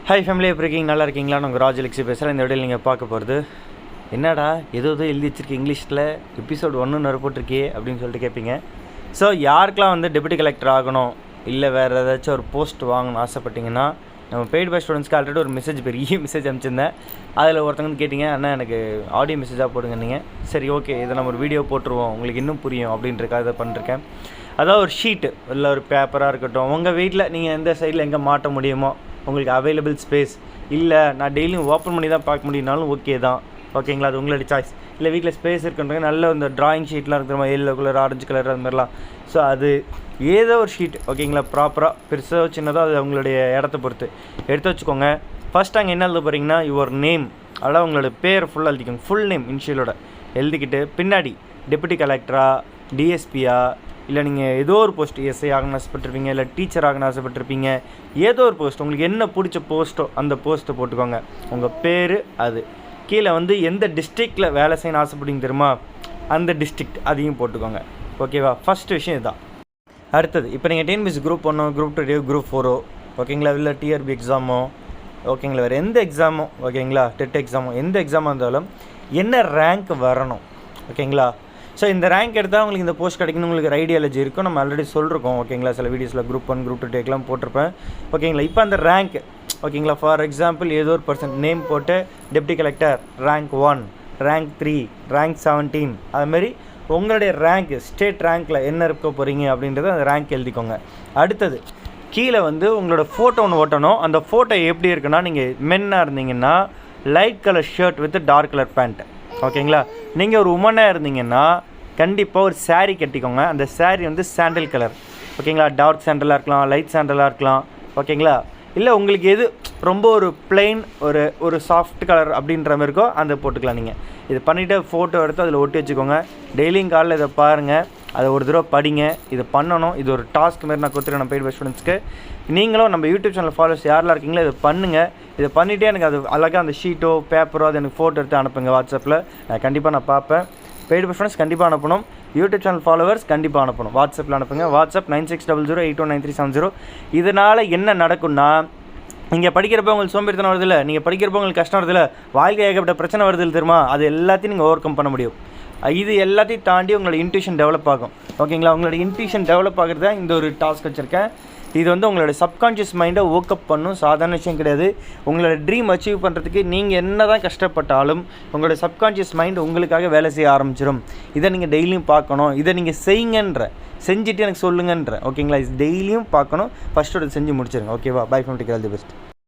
Hi family, எப்படி இருக்கீங்க? நல்லா இருக்கீங்களா? நான் ராஜலக்ஷி பேசுகிறேன். இந்த வீடியோவில் நீங்கள் பார்க்க போகிறது என்னடா ஏதோ எழுதி வச்சிருக்கு இங்கிலீஷில் எபிசோட் 1 போட்டிருக்கே அப்படின்னு சொல்லிட்டு கேட்பீங்க. ஸோ யாருக்கெலாம் வந்து டெப்யூட்டி கலெக்டர் ஆகணும், இல்லை வேறு ஏதாச்சும் ஒரு போஸ்ட் வாங்கணும்னு ஆசைப்பட்டிங்கன்னா, நம்ம பெய்டு பை ஸ்டூடெண்ட்ஸ்க்கு ஆல்ரெடி ஒரு பெரிய மெசேஜ் அனுப்பிச்சிருந்தேன். அதில் ஒருத்தங்க வந்து கேட்டிங்க, அண்ணா எனக்கு ஆடியோ மெசேஜாக போடுங்க. நீங்கள் சரி ஓகே, இதை நம்ம ஒரு வீடியோ போட்டுருவோம், உங்களுக்கு இன்னும் புரியும் அப்படின்றக்காக இதை பண்ணிருக்கேன். அதாவது ஒரு ஷீட்டு இல்லை ஒரு பேப்பராக இருக்கட்டும், உங்கள் வீட்டில் நீங்கள் எந்த சைடில் எங்கே மாட்ட முடியுமோ, உங்களுக்கு அவைலபிள் ஸ்பேஸ் இல்லை நான் டெய்லியும் ஓப்பன் பண்ணி தான் பார்க்க முடியும்னாலும் ஓகே தான், ஓகேங்களா? அது உங்களோட சாய்ஸ். இல்லை வீட்டில் ஸ்பேஸ் இருக்குன்றது நல்ல இந்த ட்ராயிங் ஷீட்லாம் இருக்கிற மாதிரி எல்லோ கலர், ஆரஞ்சு கலர் அது மாதிரிலாம். ஸோ அது ஏதோ ஒரு ஷீட், ஓகேங்களா? ப்ராப்பராக பெருசாக சின்னதாக அது உங்களுடைய இடத்த பொறுத்து எடுத்து வச்சுக்கோங்க. ஃபஸ்ட் அங்கே என்ன எழுத போகிறீங்கன்னா, யுவர் நேம், அதாவது உங்களோட பேர் ஃபுல்லாக எழுதிக்கோங்க. ஃபுல் நேம் இனிஷியலோட எழுதிக்கிட்டு பின்னாடி டெப்யூட்டி கலெக்டரா, டிஎஸ்பியா, இல்லை நீங்கள் ஏதோ ஒரு போஸ்ட் எஸ்ஐ ஆகணும்னு ஆசைப்பட்டிருப்பீங்க, இல்லை டீச்சர் ஆகணும்னு ஆசைப்பட்டிருப்பீங்க, ஏதோ ஒரு போஸ்ட் உங்களுக்கு என்ன பிடிச்ச போஸ்ட்டோ அந்த போஸ்ட்டை போட்டுக்கோங்க. உங்கள் பேர் அது கீழே வந்து எந்த டிஸ்ட்ரிக்டில் வேலை செய்யணும்னு ஆசைப்படுவீங்க தெரியுமா, அந்த டிஸ்ட்ரிக்ட் அதையும் போட்டுக்கோங்க. ஓகேவா? ஃபஸ்ட்டு விஷயம் இதுதான். அடுத்தது, இப்போ நீங்கள் டிஎன்பிஎஸ்சி குரூப் 1, குரூப் 2, குரூப் 4, ஓகேங்களா? இல்லை டிஆர்பி எக்ஸாமோ, ஓகேங்களா? வேறு எந்த எக்ஸாமோ, ஓகேங்களா? டெட் எக்ஸாமோ, எந்த எக்ஸாமாக இருந்தாலும் என்ன ரேங்க் வரணும், ஓகேங்களா? ஸோ இந்த ரேங்க் எடுத்தால் உங்களுக்கு இந்த போஸ்ட் கிடைக்கணும், உங்களுக்கு ஒரு ஐடியாலஜி இருக்கும். நம்ம ஆல்ரெடி சொல்லிருக்கோம், ஓகேங்களா? சில வீடியோஸில் குரூப் 1, குரூப் 2 டேக்கெலாம் போட்டிருப்பேன், ஓகேங்களா? இப்போ அந்த ரேங்க், ஓகேங்களா? ஃபார் எக்ஸாம்பிள் ஏதோ ஒரு பர்சன் நேம் போட்டு deputy collector rank 1, rank 3, rank 17, அதுமாரி உங்களுடைய ரேங்க் ஸ்டேட் ரேங்க்கில் என்ன இருக்க போகிறீங்க அப்படின்றத அந்த ரேங்க் எழுதிக்கோங்க. அடுத்தது கீழே வந்து உங்களோட ஃபோட்டோ ஒன்று ஓட்டணும். அந்த ஃபோட்டோ எப்படி இருக்குன்னா, நீங்கள் மென்னாக இருந்தீங்கன்னா light colour shirt with dark colour pant, ஓகேங்களா? நீங்கள் ஒரு உமனாக இருந்தீங்கன்னா கண்டிப்பாக ஒரு சாரீ கட்டிக்கோங்க. அந்த சாரீ வந்து சாண்டல் கலர், ஓகேங்களா? டார்க் சாண்டலாக இருக்கலாம், லைட் சாண்டலாக இருக்கலாம், ஓகேங்களா? இல்லை உங்களுக்கு எது ரொம்ப ஒரு பிளெயின் ஒரு சாஃப்ட் கலர் அப்படின்ற மாதிரி இருக்கோ அந்த போட்டுக்கலாம். நீங்கள் இது பண்ணிவிட்டு ஃபோட்டோ எடுத்து அதில் ஒட்டி வச்சுக்கோங்க. டெய்லியும் காலையில் இதை பாருங்கள், அதை ஒரு தடவை படிங்க. இது பண்ணணும், இது ஒரு டாஸ்க் மாதிரி நான் கொடுத்துருக்கேன் நம்ம பெய்டு பை ஸ்டூடெண்ட்ஸ்க்கு. நீங்களும் நம்ம யூடியூப் சேனல் ஃபாலோவர்ஸ் யாரெல்லாம் இருக்கீங்களோ இதை பண்ணுங்கள். இதை பண்ணிவிட்டு எனக்கு அது அழகாக அந்த ஷீட்டோ பேப்பரோ அது எனக்கு ஃபோட்டோ எடுத்து அனுப்புங்க வாட்ஸ்அப்பில். கண்டிப்பாக நான் பார்ப்பேன். பெய்டு பை ஸ்டூடெண்ட்ஸ் கண்டிப்பாக அனுப்பணும், யூடியூப் சேனல் ஃபாலோவர்ஸ் கண்டிப்பாக அனுப்பணும். வாட்ஸ்அப்பில் அனுப்புங்க. வாட்ஸ்அப் 9600819370. இதனால் என்ன நடக்கும்னா, நீங்கள் படிக்கிறப்ப உங்களுக்கு சோம்பேறித்தனம் வருதில்ல, நீங்கள் படிக்கிறப்ப உங்களுக்கு கஷ்டம் வருதில்ல, வாழ்க்கை ஏகப்பட்ட பிரச்சனை வருதில்ல தெரியுமா, அது எல்லாத்தையும் நீங்கள் ஓவர் கம் பண்ண முடியும். இது எல்லாத்தையும் தாண்டி உங்களோட இன்ட்யூஷன் டெவலப் ஆகும், ஓகேங்களா? உங்களோட இன்ட்யூஷன் டெவலப் ஆகிறது தான் இந்த ஒரு டாஸ்க் வச்சுருக்கேன். இது வந்து உங்களோட சப்கான்ஷியஸ் மைண்டை ஓக்கப் பண்ணும். சாதாரண விஷயம் கிடையாது. உங்களோட ட்ரீம் அச்சீவ் பண்ணுறதுக்கு நீங்கள் என்ன தான் கஷ்டப்பட்டாலும் உங்களோட சப்கான்ஷியஸ் மைண்ட் உங்களுக்காக வேலை செய்ய ஆரம்பிச்சிடும். இதை நீங்கள் டெய்லியும் பார்க்கணும். இதை நீங்கள் செஞ்சுட்டு எனக்கு சொல்லுங்கன்ற, ஓகேங்களா? இது டெய்லியும் பார்க்கணும். ஃபஸ்ட்டு செஞ்சு முடிச்சிருங்க. ஓகேவா? By from take all the best.